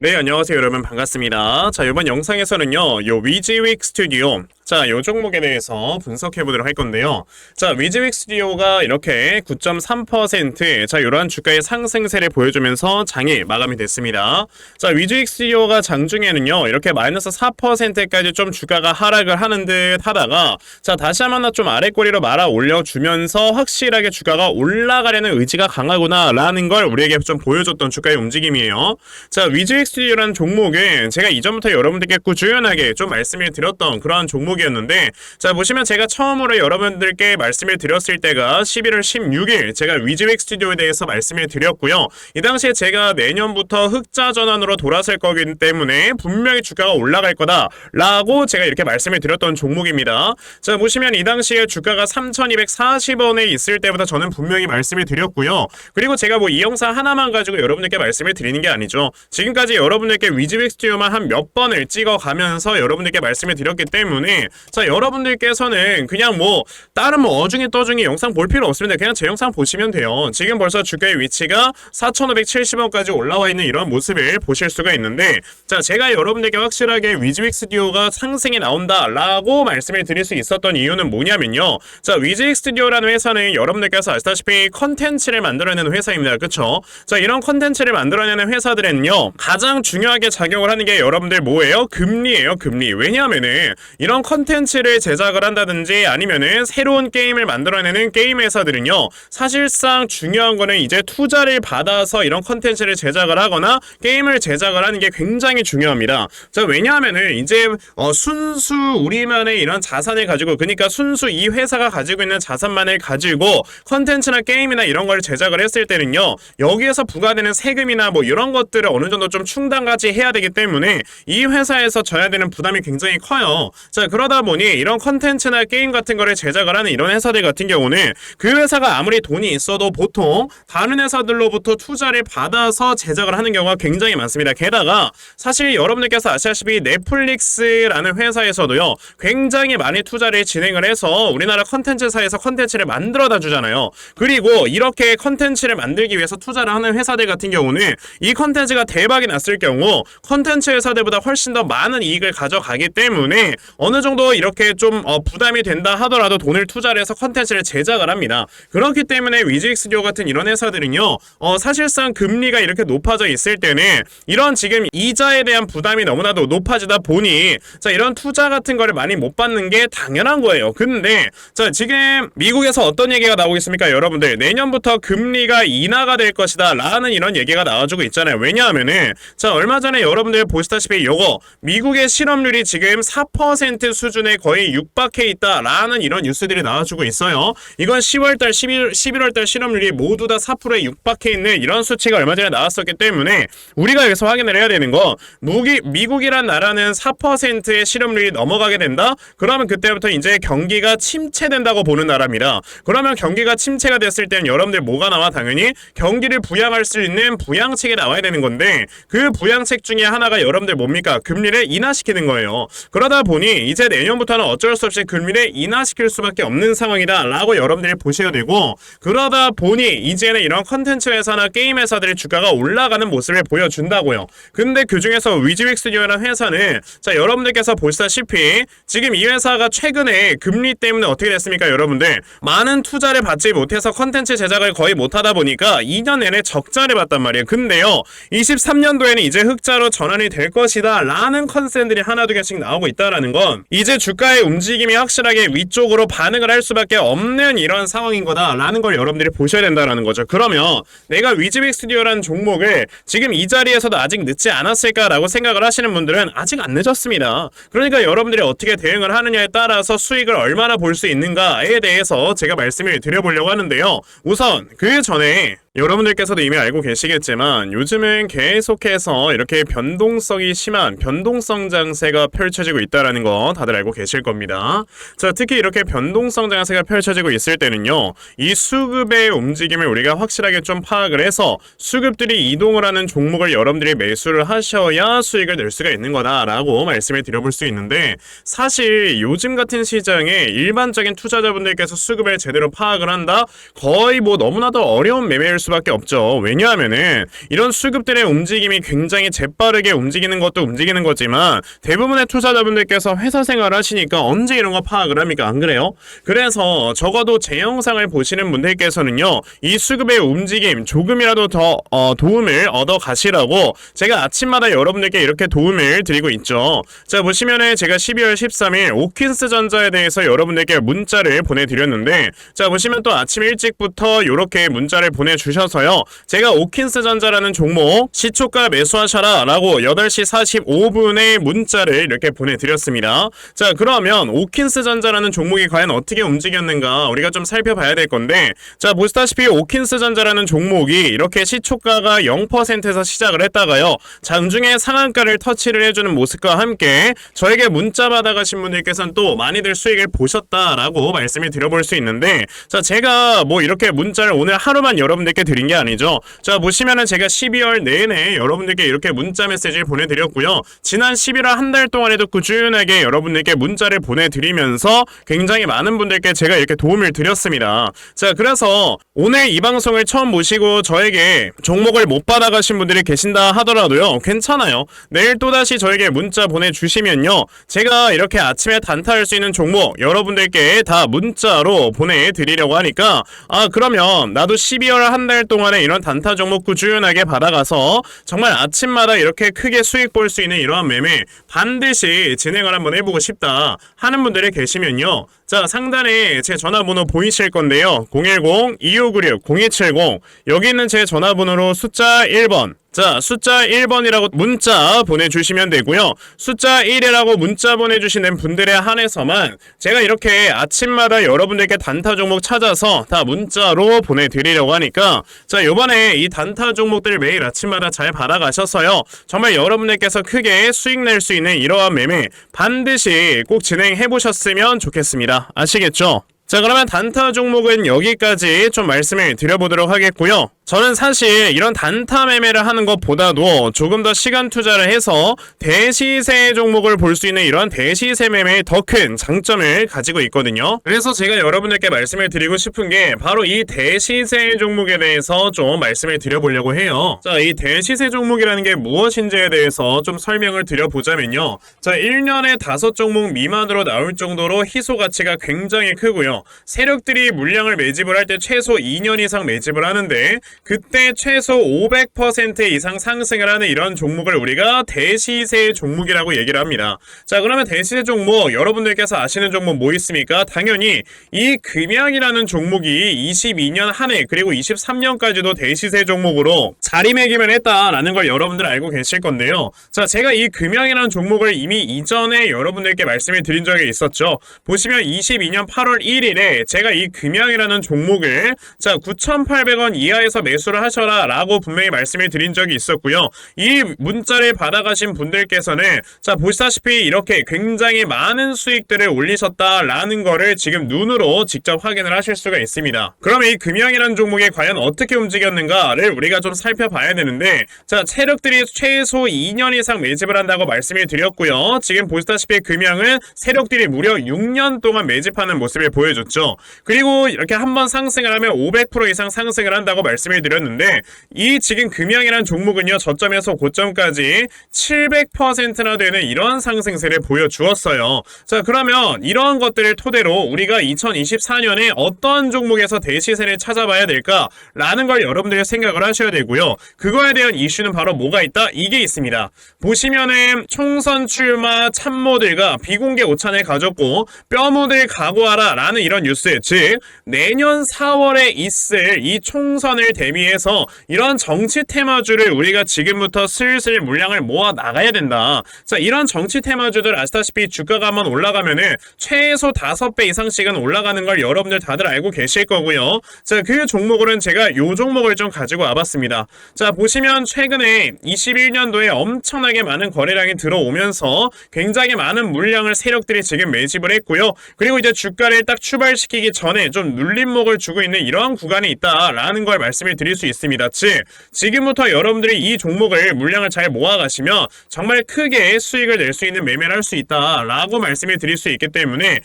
네, 안녕하세요, 여러분. 반갑습니다. 자, 이번 영상에서는요, 요 위즈윅 스튜디오. 자, 요 종목에 대해서 분석해 보도록 할 건데요. 자, 위즈윅 스튜디오가 이렇게 9.3%, 자, 이러한 주가의 상승세를 보여주면서 장이 마감이 됐습니다. 자, 위즈윅 스튜디오가 장중에는요, 이렇게 마이너스 4%까지 좀 주가가 하락을 하는 듯 하다가, 자, 다시 한번 좀 아래꼬리로 말아 올려주면서 확실하게 주가가 올라가려는 의지가 강하구나, 라는 걸 우리에게 좀 보여줬던 주가의 움직임이에요. 자, 위즈윅 스튜디오라는 종목은 제가 이전부터 여러분들께 꾸준하게 좀 말씀을 드렸던 그러한 종목이었는데, 자, 보시면 제가 처음으로 여러분들께 말씀을 드렸을 때가 11월 16일 제가 위즈윅 스튜디오에 대해서 말씀을 드렸고요. 이 당시에 제가 내년부터 흑자 전환으로 돌아설 거기 때문에 분명히 주가가 올라갈 거다 라고 제가 이렇게 말씀을 드렸던 종목입니다. 자, 보시면 이 당시에 주가가 3,240원에 있을 때부터 저는 분명히 말씀을 드렸고요. 그리고 제가 뭐 이 영상 하나만 가지고 여러분들께 말씀을 드리는 게 아니죠. 지금까지 여러분들께 위즈윅 스튜디오만 한 몇 번을 찍어가면서 여러분들께 말씀을 드렸기 때문에, 자, 여러분들께서는 그냥 뭐 다른 뭐 어중이 떠중이 영상 볼 필요 없습니다. 그냥 제 영상 보시면 돼요. 지금 벌써 주가의 위치가 4,570원까지 올라와 있는 이런 모습을 보실 수가 있는데, 자, 제가 여러분들께 확실하게 위즈윅 스튜디오가 상승이 나온다 라고 말씀을 드릴 수 있었던 이유는 뭐냐면요, 자, 위즈윅 스튜디오라는 회사는 여러분들께서 아시다시피 컨텐츠를 만들어내는 회사입니다. 그쵸? 자, 이런 컨텐츠를 만들어내는 회사들은요, 가장 중요하게 작용을 하는 게 여러분들 뭐예요? 금리예요, 금리. 왜냐하면은 이런 컨텐츠를 제작을 한다든지 아니면은 새로운 게임을 만들어내는 게임 회사들은요, 사실상 중요한 거는 이제 투자를 받아서 이런 컨텐츠를 제작을 하거나 게임을 제작을 하는 게 굉장히 중요합니다. 자, 왜냐하면은 이제 순수 우리만의 이런 자산을 가지고, 그러니까 순수 이 회사가 가지고 있는 자산만을 가지고 컨텐츠나 게임이나 이런 걸 제작을 했을 때는요, 여기에서 부과되는 세금이나 뭐 이런 것들을 어느 정도 좀 충당까지 해야 되기 때문에 이 회사에서 져야 되는 부담이 굉장히 커요. 자, 그러다 보니 이런 컨텐츠나 게임 같은 거를 제작을 하는 이런 회사들 같은 경우는 그 회사가 아무리 돈이 있어도 보통 다른 회사들로부터 투자를 받아서 제작을 하는 경우가 굉장히 많습니다. 게다가 사실 여러분들께서 아시다시피 넷플릭스라는 회사에서도요, 굉장히 많이 투자를 진행을 해서 우리나라 컨텐츠사에서 컨텐츠를 만들어다 주잖아요. 그리고 이렇게 컨텐츠를 만들기 위해서 투자를 하는 회사들 같은 경우는 이 컨텐츠가 대박이 났을 경우 컨텐츠 회사들보다 훨씬 더 많은 이익을 가져가기 때문에 어느 정도 이렇게 좀 부담이 된다 하더라도 돈을 투자를 해서 컨텐츠를 제작을 합니다. 그렇기 때문에 위즈윅 스튜디오 같은 이런 회사들은요, 사실상 금리가 이렇게 높아져 있을 때는 이런 지금 이자에 대한 부담이 너무나도 높아지다 보니, 자, 이런 투자 같은 거를 많이 못 받는 게 당연한 거예요. 근데 자, 지금 미국에서 어떤 얘기가 나오고 있습니까? 여러분들, 내년부터 금리가 인하가 될 것이다 라는 이런 얘기가 나와주고 있잖아요. 왜냐하면은, 자, 얼마 전에 여러분들 보시다시피 요거 미국의 실업률이 지금 4% 수준에 거의 육박해 있다 라는 이런 뉴스들이 나와주고 있어요. 이건 10월달 11월달 실업률이 모두 다 4%에 육박해 있는 이런 수치가 얼마 전에 나왔었기 때문에 우리가 여기서 확인을 해야 되는 거, 미국이란 나라는 4%의 실업률이 넘어가게 된다? 그러면 그때부터 이제 경기가 침체된다고 보는 나라입니다. 그러면 경기가 침체가 됐을 때는 여러분들 뭐가 나와? 당연히 경기를 부양할 수 있는 부양책이 나와야 되는 건데, 그 부양책 중에 하나가 여러분들 뭡니까? 금리를 인하시키는 거예요. 그러다 보니 이제 내년부터는 어쩔 수 없이 금리를 인하시킬 수밖에 없는 상황이다 라고 여러분들이 보셔야 되고, 그러다 보니 이제는 이런 컨텐츠 회사나 게임 회사들의 주가가 올라가는 모습을 보여준다고요. 근데 그 중에서 위즈윅 스튜디오라는 회사는, 자, 여러분들께서 보시다시피 지금 이 회사가 최근에 금리 때문에 어떻게 됐습니까? 여러분들, 많은 투자를 받지 못해서 컨텐츠 제작을 거의 못하다 보니까 2년 내내 적자를 봤단 말이에요. 근데요, 23년도에는 이제 흑자로 전환이 될 것이다 라는 컨센들이 하나 두 개씩 나오고 있다라는 건 이제 주가의 움직임이 확실하게 위쪽으로 반응을 할 수밖에 없는 이런 상황인 거다 라는 걸 여러분들이 보셔야 된다라는 거죠. 그러면 내가 위즈윅 스튜디오라는 종목을 지금 이 자리에서도 아직 늦지 않았을까라고 생각을 하시는 분들은 아직 안 늦었습니다. 그러니까 여러분들이 어떻게 대응을 하느냐에 따라서 수익을 얼마나 볼 수 있는가에 대해서 제가 말씀을 드려보려고 하는데요. 우선 그 전에 여러분들께서도 이미 알고 계시겠지만 요즘은 계속해서 이렇게 변동성이 심한 변동성 장세가 펼쳐지고 있다는 거 다들 다들 알고 계실 겁니다. 자, 특히 이렇게 변동성 장세가 펼쳐지고 있을 때는요, 이 수급의 움직임을 우리가 확실하게 좀 파악을 해서 수급들이 이동을 하는 종목을 여러분들이 매수를 하셔야 수익을 낼 수가 있는 거다라고 말씀을 드려볼 수 있는데, 사실 요즘 같은 시장에 일반적인 투자자분들께서 수급을 제대로 파악을 한다? 거의 뭐 너무나도 어려운 매매일 수밖에 없죠. 왜냐하면은 이런 수급들의 움직임이 굉장히 재빠르게 움직이는 것도 움직이는 거지만 대부분의 투자자분들께서 회사 생활을 하시니까 언제 이런 거 파악을 합니까? 안 그래요? 그래서 적어도 제 영상을 보시는 분들께서는요, 이 수급의 움직임 조금이라도 더 도움을 얻어 가시라고 제가 아침마다 여러분들께 이렇게 도움을 드리고 있죠. 자, 보시면은 제가 12월 13일 오킨스 전자에 대해서 여러분들께 문자를 보내드렸는데, 자, 보시면 또 아침 일찍부터 이렇게 문자를 보내주셔서요, 제가 오킨스 전자라는 종목 시초가 매수하셔라 라고 8시 45분에 문자를 이렇게 보내드렸습니다. 자, 그러면 오킨스 전자라는 종목이 과연 어떻게 움직였는가 우리가 좀 살펴봐야 될 건데, 자, 보시다시피 오킨스 전자라는 종목이 이렇게 시초가가 0%에서 시작을 했다가요, 장중에 상한가를 터치를 해주는 모습과 함께 저에게 문자 받아가신 분들께서는 또 많이들 수익을 보셨다라고 말씀을 드려볼 수 있는데, 자, 제가 뭐 이렇게 문자를 오늘 하루만 여러분들께 드린 게 아니죠. 자, 보시면은 제가 12월 내내 여러분들께 이렇게 문자 메시지를 보내드렸고요, 지난 11월 한 달 동안에도 꾸준하게 여러분들께 문자를 보내드리면서 굉장히 많은 분들께 제가 이렇게 도움을 드렸습니다. 자, 그래서 오늘 이 방송을 처음 보시고 저에게 종목을 못 받아가신 분들이 계신다 하더라도요, 괜찮아요. 내일 또다시 저에게 문자 보내주시면요, 제가 이렇게 아침에 단타할 수 있는 종목 여러분들께 다 문자로 보내드리려고 하니까, 그러면 나도 12월 한 달 동안에 이런 단타 종목 꾸준하게 받아가서 정말 아침마다 이렇게 크게 수익 볼 수 있는 이러한 매매 반드시 진행을 한번 해보고 싶다 하는 분들이 계시면요, 자, 상단에 제 전화번호 보이실 건데요, 010-2596-0270 여기 있는 제 전화번호로 숫자 1번, 자, 숫자 1번이라고 문자 보내주시면 되고요, 숫자 1이라고 문자 보내주시는 분들에 한해서만 제가 이렇게 아침마다 여러분들께 단타 종목 찾아서 다 문자로 보내드리려고 하니까, 자, 요번에 이 단타 종목들 매일 아침마다 잘 받아가셔서요, 정말 여러분들께서 크게 수익 낼 수 있는 이러한 매매 반드시 꼭 진행해보셨으면 좋겠습니다. 아시겠죠? 자, 그러면 단타 종목은 여기까지 좀 말씀을 드려보도록 하겠고요. 저는 사실 이런 단타 매매를 하는 것보다도 조금 더 시간 투자를 해서 대시세 종목을 볼 수 있는 이런 대시세 매매의 더 큰 장점을 가지고 있거든요. 그래서 제가 여러분들께 말씀을 드리고 싶은 게 바로 이 대시세 종목에 대해서 좀 말씀을 드려보려고 해요. 자, 이 대시세 종목이라는 게 무엇인지에 대해서 좀 설명을 드려보자면요, 자, 1년에 5종목 미만으로 나올 정도로 희소 가치가 굉장히 크고요, 세력들이 물량을 매집을 할 때 최소 2년 이상 매집을 하는데, 그때 최소 500% 이상 상승을 하는 이런 종목을 우리가 대시세 종목이라고 얘기를 합니다. 자, 그러면 대시세 종목 여러분들께서 아시는 종목 뭐 있습니까? 당연히 이 금양이라는 종목이 22년 한 해 그리고 23년까지도 대시세 종목으로 자리매김을 했다라는 걸 여러분들 알고 계실 건데요. 자, 제가 이 금양이라는 종목을 이미 이전에 여러분들께 말씀을 드린 적이 있었죠. 보시면 22년 8월 1일에 제가 이 금양이라는 종목을, 자, 9,800원 이하에서 매수를 하셔라 라고 분명히 말씀을 드린 적이 있었고요. 이 문자를 받아가신 분들께서는, 자, 보시다시피 이렇게 굉장히 많은 수익들을 올리셨다라는 거를 지금 눈으로 직접 확인을 하실 수가 있습니다. 그러면 이 금양이라는 종목이 과연 어떻게 움직였는가를 우리가 좀 살펴봐야 되는데, 자, 세력들이 최소 2년 이상 매집을 한다고 말씀을 드렸고요, 지금 보시다시피 금양은 세력들이 무려 6년 동안 매집하는 모습을 보여줬죠. 그리고 이렇게 한번 상승을 하면 500% 이상 상승을 한다고 말씀을 드렸는데, 이 지금 금양이라는 종목은요, 저점에서 고점까지 700%나 되는 이런 상승세를 보여주었어요. 자, 그러면 이러한 것들을 토대로 우리가 2024년에 어떤 종목에서 대시세를 찾아봐야 될까라는 걸 여러분들이 생각을 하셔야 되고요. 그거에 대한 이슈는 바로 뭐가 있다? 이게 있습니다. 보시면은 총선 출마 참모들과 비공개 오찬을 가졌고 뼈 묻을 각오하라 라는 나오는 이런 뉴스, 즉 내년 4월에 있을 이 총선을 대비해서 이런 정치 테마주를 우리가 지금부터 슬슬 물량을 모아 나가야 된다. 자, 이런 정치 테마주들 아시다시피 주가가 한번 올라가면은 최소 5배 이상씩은 올라가는 걸 여러분들 다들 알고 계실 거고요. 자, 그 종목으로는 제가 요 종목을 좀 가지고 와봤습니다. 자, 보시면 최근에 21년도에 엄청나게 많은 거래량이 들어오면서 굉장히 많은 물량을 세력들이 지금 매집을 했고요. 그리고 이제 주가를 딱 출발시키기 전에 좀 눌림목을 주고 있는 이러한 구간이 있다라는 걸 말씀을 드릴 수 있습니다. 즉, 지금부터 여러분들이 이 종목을 물량을 잘 모아가시면 정말 크게 수익을 낼 수 있는 매매를 할 수 있다라고 말씀을 드릴 수 있기 때문에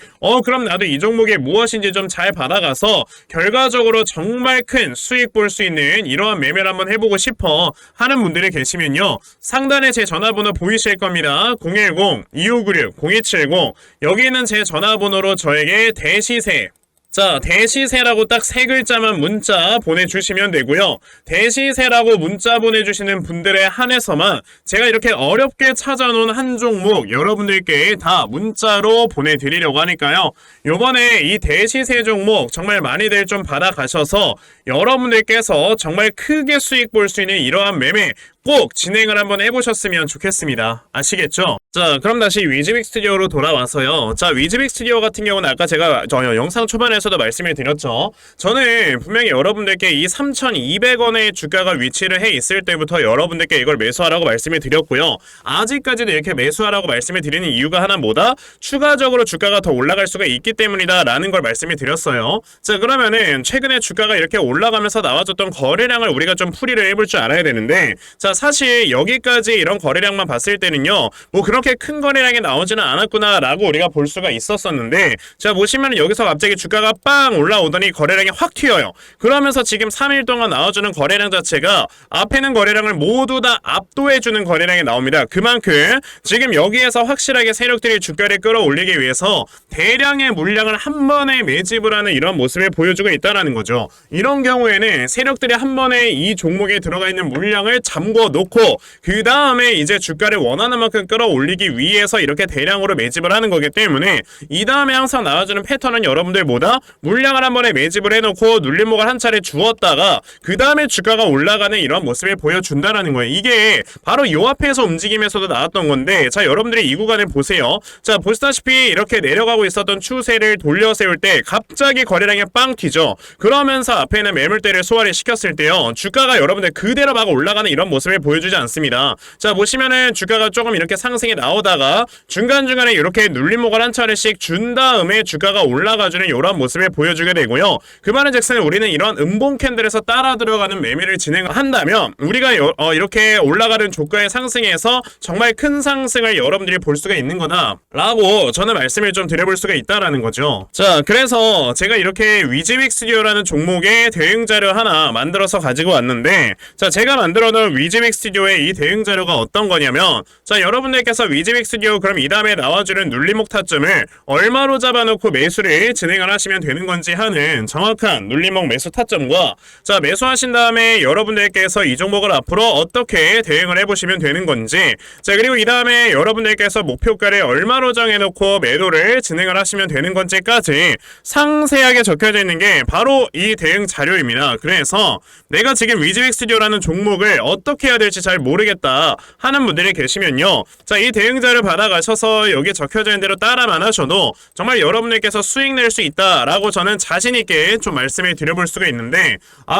그럼 나도 이 종목이 무엇인지 좀 잘 받아가서 결과적으로 정말 큰 수익 볼 수 있는 이러한 매매를 한번 해보고 싶어 하는 분들이 계시면요. 상단에 제 전화번호 보이실 겁니다. 010-2596-0270 여기 있는 제 전화번호로 저에게 대시세, 자, 대시세라고 딱 3글자만 문자 보내주시면 되고요. 대시세라고 문자 보내주시는 분들에 한해서만 제가 이렇게 어렵게 찾아놓은 한 종목 여러분들께 다 문자로 보내드리려고 하니까요. 요번에 이 대시세 종목 정말 많이들 좀 받아가셔서 여러분들께서 정말 크게 수익 볼 수 있는 이러한 매매 꼭 진행을 한번 해보셨으면 좋겠습니다. 아시겠죠? 자, 그럼 다시 위즈빅 스튜디오로 돌아와서요. 자, 위즈빅 스튜디오 같은 경우는 아까 제가 영상 초반에서도 말씀을 드렸죠. 저는 분명히 여러분들께 이 3,200원의 주가가 위치를 해 있을 때부터 여러분들께 이걸 매수하라고 말씀을 드렸고요. 아직까지도 이렇게 매수하라고 말씀을 드리는 이유가 하나 뭐다? 추가적으로 주가가 더 올라갈 수가 있기 때문이다 라는 걸 말씀을 드렸어요. 자, 그러면은 최근에 주가가 이렇게 올라가면서 나와줬던 거래량을 우리가 좀 풀이를 해볼 줄 알아야 되는데, 자, 사실 여기까지 이런 거래량만 봤을 때는요, 뭐 그렇게 큰 거래량이 나오지는 않았구나 라고 우리가 볼 수가 있었었는데, 자, 보시면 여기서 갑자기 주가가 빵 올라오더니 거래량이 확 튀어요. 그러면서 지금 3일 동안 나와주는 거래량 자체가 앞에 있는 거래량을 모두 다 압도해주는 거래량이 나옵니다. 그만큼 지금 여기에서 확실하게 세력들이 주가를 끌어올리기 위해서 대량의 물량을 한 번에 매집을 하는 이런 모습을 보여주고 있다는 거죠. 이런 경우에는 세력들이 한 번에 이 종목에 들어가 있는 물량을 잠궈 놓고 그 다음에 이제 주가를 원하는 만큼 끌어올리기 위해서 이렇게 대량으로 매집을 하는 거기 때문에 이 다음에 항상 나와주는 패턴은 여러분들보다 물량을 한 번에 매집을 해놓고 눌림목을 한 차례 주었다가 그 다음에 주가가 올라가는 이런 모습을 보여준다라는 거예요. 이게 바로 요 앞에서 움직임에서도 나왔던 건데, 자, 여러분들이 이 구간을 보세요. 자, 보시다시피 이렇게 내려가고 있었던 추세를 돌려 세울 때 갑자기 거래량이 빵 튀죠. 그러면서 앞에 있는 매물대를 소화를 시켰을 때요, 주가가 여러분들 그대로 막 올라가는 이런 모습을 보여주지 않습니다. 자, 보시면은 주가가 조금 이렇게 상승이 나오다가 중간중간에 이렇게 눌림목을 한 차례씩 준 다음에 주가가 올라가주는 이런 모습을 보여주게 되고요. 그 말은 즉슨 우리는 이런 음봉 캔들에서 따라 들어가는 매매를 진행한다면 우리가 이렇게 올라가는 주가의 상승에서 정말 큰 상승을 여러분들이 볼 수가 있는 거다 라고 저는 말씀을 좀 드려볼 수가 있다라는 거죠. 자, 그래서 제가 이렇게 위즈빅 스튜디오라는 종목의 대응 자료 하나 만들어서 가지고 왔는데, 자, 제가 만들어 놓은 위즈빅 스튜디오의 이 대응 자료가 어떤 거냐면, 자, 여러분들께서 위즈빅 스튜디오 그럼 이 다음에 나와주는 눌림목 타점을 얼마로 잡아놓고 매수를 진행을 하시면 되는 건지 하는 정확한 눌림목 매수 타점과, 자, 매수하신 다음에 여러분들께서 이 종목을 앞으로 어떻게 대응을 해보시면 되는 건지, 자, 그리고 이 다음에 여러분들께서 목표가를 얼마로 정해놓고 매도를 진행을 하시면 되는 건지까지 상세하게 적혀져 있는 게 바로 이 대응 자료입니다. 그래서 내가 지금 위즈빅 스튜디오라는 종목을 어떻게 해야 될지 잘 모르겠다 하는 분들이 계시면요, 자, 이 대응 자료 받아가셔서 여기 적혀져 있는 대로 따라만 하셔도 정말 여러분들께서 수익 낼 수 있다라고 저는 자신있게 좀 말씀을 드려볼 수가 있는데,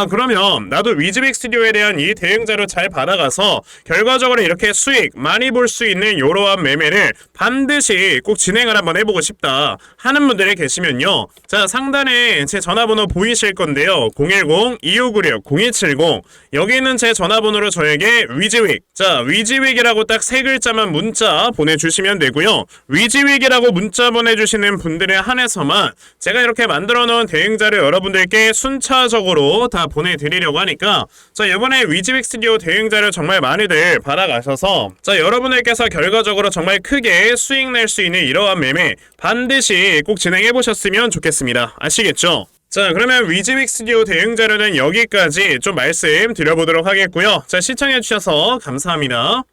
그러면 나도 위즈빅 스튜디오에 대한 이 대응 자료 잘 받아가서 결과적으로 이렇게 수익 많이 볼 수 있는 이러한 매매를 반드시 꼭 진행을 한번 해보고 싶다 하는 분들이 계시면요, 자, 상단에 제 전화번호 보이실 건데요, 010-2596-0270 여기 있는 제 전화번호로 저에게 위즈윅, 자, 위즈윅이라고 딱 3글자만 문자 보내주시면 되고요. 위즈윅이라고 문자 보내주시는 분들에 한해서만 제가 이렇게 만들어 놓은 대응 자료 여러분들께 순차적으로 다 보내드리려고 하니까, 자, 이번에 위즈윅 스튜디오 대응 자료 정말 많이들 받아가셔서, 자, 여러분들께서 결과적으로 정말 크게 수익 낼 수 있는 이러한 매매 반드시 꼭 진행해 보셨으면 좋겠습니다. 아시겠죠? 자, 그러면 위즈빅 스튜디오 대응 자료는 여기까지 좀 말씀 드려보도록 하겠고요. 자, 시청해주셔서 감사합니다.